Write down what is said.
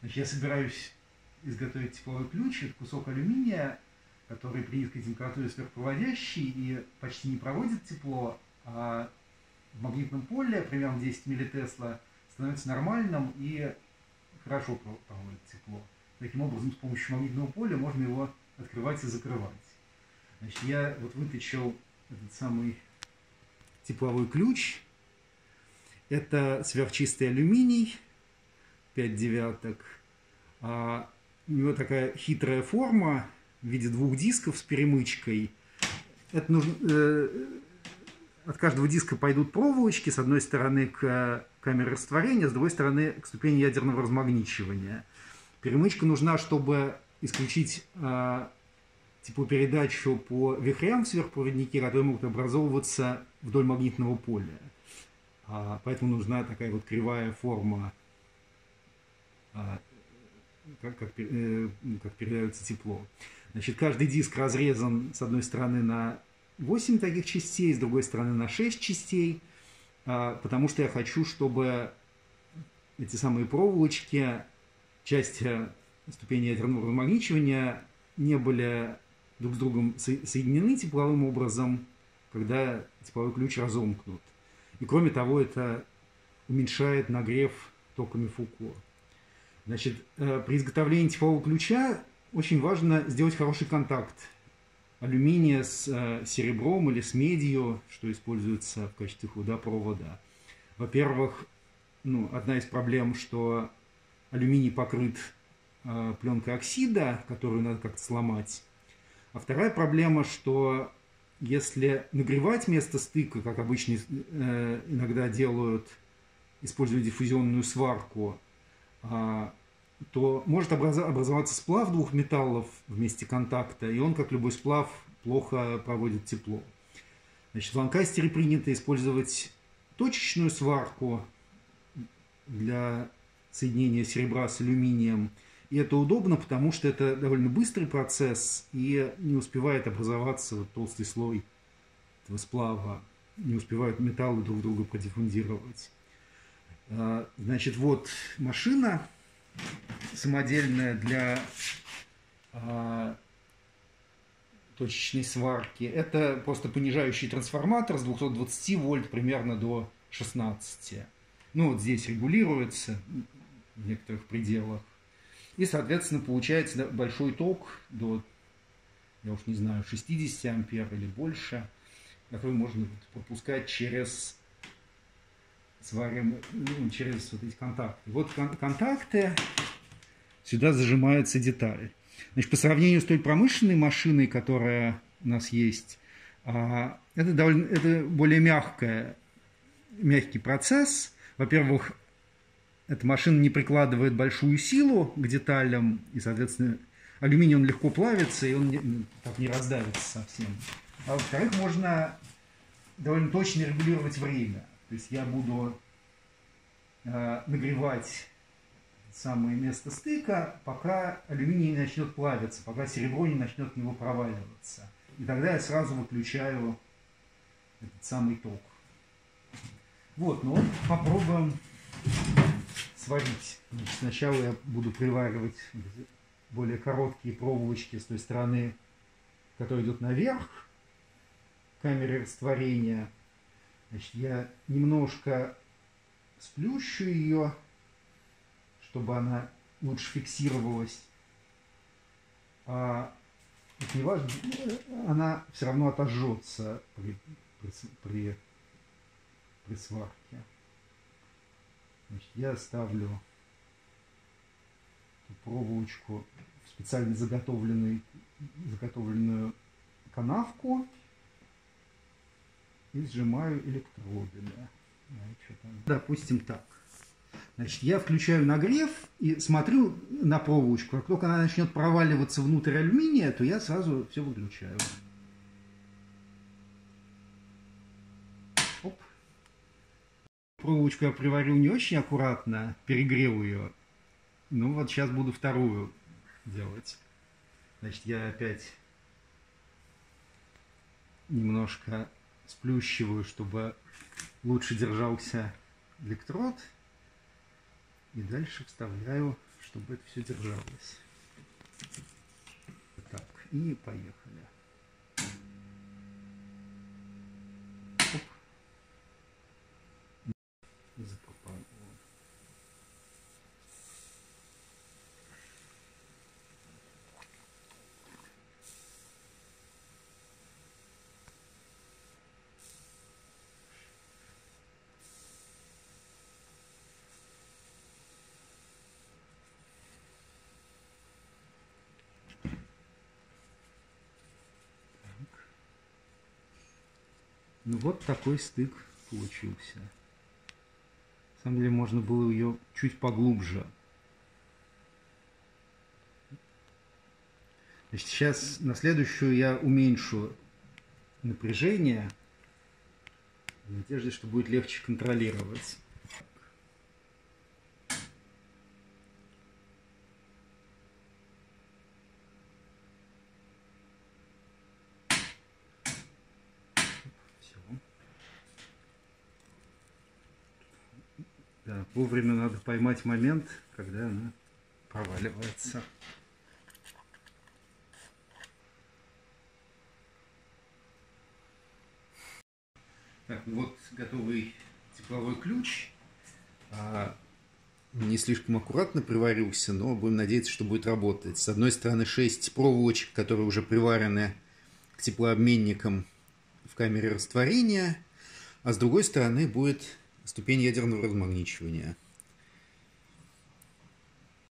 Значит, я собираюсь изготовить тепловой ключ. Это кусок алюминия, который при низкой температуре сверхпроводящий и почти не проводит тепло, а в магнитном поле, примерно 10 миллитесла, становится нормальным и хорошо проводит тепло. Таким образом, с помощью магнитного поля можно его открывать и закрывать. Значит, я вот вытащил этот самый тепловой ключ. Это сверхчистый алюминий, 5 девяток. У него такая хитрая форма в виде двух дисков с перемычкой. Это нужно, от каждого диска пойдут проволочки, с одной стороны к камере растворения, с другой стороны к ступени ядерного размагничивания. Перемычка нужна, чтобы исключить теплопередачу по вихрям в сверхпроводнике, которые могут образовываться вдоль магнитного поля. Поэтому нужна такая вот кривая форма, как передается тепло. Значит, каждый диск разрезан с одной стороны на 8 таких частей, с другой стороны на 6 частей, потому что я хочу, чтобы эти самые проволочки, части ступени ядерного размагничивания, не были друг с другом соединены тепловым образом, когда тепловой ключ разомкнут. И кроме того, это уменьшает нагрев токами Фуко. Значит, при изготовлении теплового ключа очень важно сделать хороший контакт алюминия с серебром или с медью, что используется в качестве водопровода. Во-первых, одна из проблем, что алюминий покрыт пленкой оксида, которую надо как-то сломать. А вторая проблема, что если нагревать место стыка, как обычно иногда делают, используя диффузионную сварку, то может образоваться сплав двух металлов в месте контакта, и он, как любой сплав, плохо проводит тепло. Значит, в Ланкастере принято использовать точечную сварку для соединения серебра с алюминием. И это удобно, потому что это довольно быстрый процесс, и не успевает образоваться вот толстый слой этого сплава, не успевают металлы друг друга продиффундировать. Значит, вот машина самодельная для точечной сварки. Это просто понижающий трансформатор с 220 вольт примерно до 16. Вот здесь регулируется в некоторых пределах. И, соответственно, получается большой ток до, я уж не знаю, 60 ампер или больше, который можно пропускать через через вот эти контакты. Вот контакты, сюда зажимается деталь. Значит, по сравнению с той промышленной машиной, которая у нас есть, это более мягкий процесс. Во-первых, эта машина не прикладывает большую силу к деталям, и, соответственно, алюминий он легко плавится, и он так не раздавится совсем. А во-вторых, можно довольно точно регулировать время. То есть я буду нагревать самое место стыка, пока алюминий не начнет плавиться, пока серебро не начнет в него проваливаться. И тогда я сразу выключаю этот самый ток. Вот, попробуем сварить. Значит, сначала я буду приваривать более короткие проволочки с той стороны, которая идет наверх, к камере растворения. Значит, я немножко сплющу ее, чтобы она лучше фиксировалась. Это не важно, она все равно отожжется при сварке. Значит, я ставлю проволочку в специально заготовленную канавку и сжимаю электродами. Допустим, так. Значит, я включаю нагрев и смотрю на проволочку. Как только она начнет проваливаться внутрь алюминия, то я сразу все выключаю. Оп. Проволочку я приварил не очень аккуратно, перегрел ее. Вот сейчас буду вторую делать. Значит, я опять немножко сплющиваю, чтобы лучше держался электрод. И дальше вставляю чтобы это все держалось. Так, и поехали. Оп. Запропал. Ну вот такой стык получился. На самом деле можно было ее чуть поглубже. Значит, сейчас на следующую я уменьшу напряжение в надежде, что будет легче контролировать. Да, вовремя надо поймать момент, когда она проваливается. Так, вот готовый тепловой ключ. Не слишком аккуратно приварился, но будем надеяться, что будет работать. С одной стороны 6 проволочек, которые уже приварены к теплообменникам в камере растворения, а с другой стороны будет ступень ядерного размагничивания.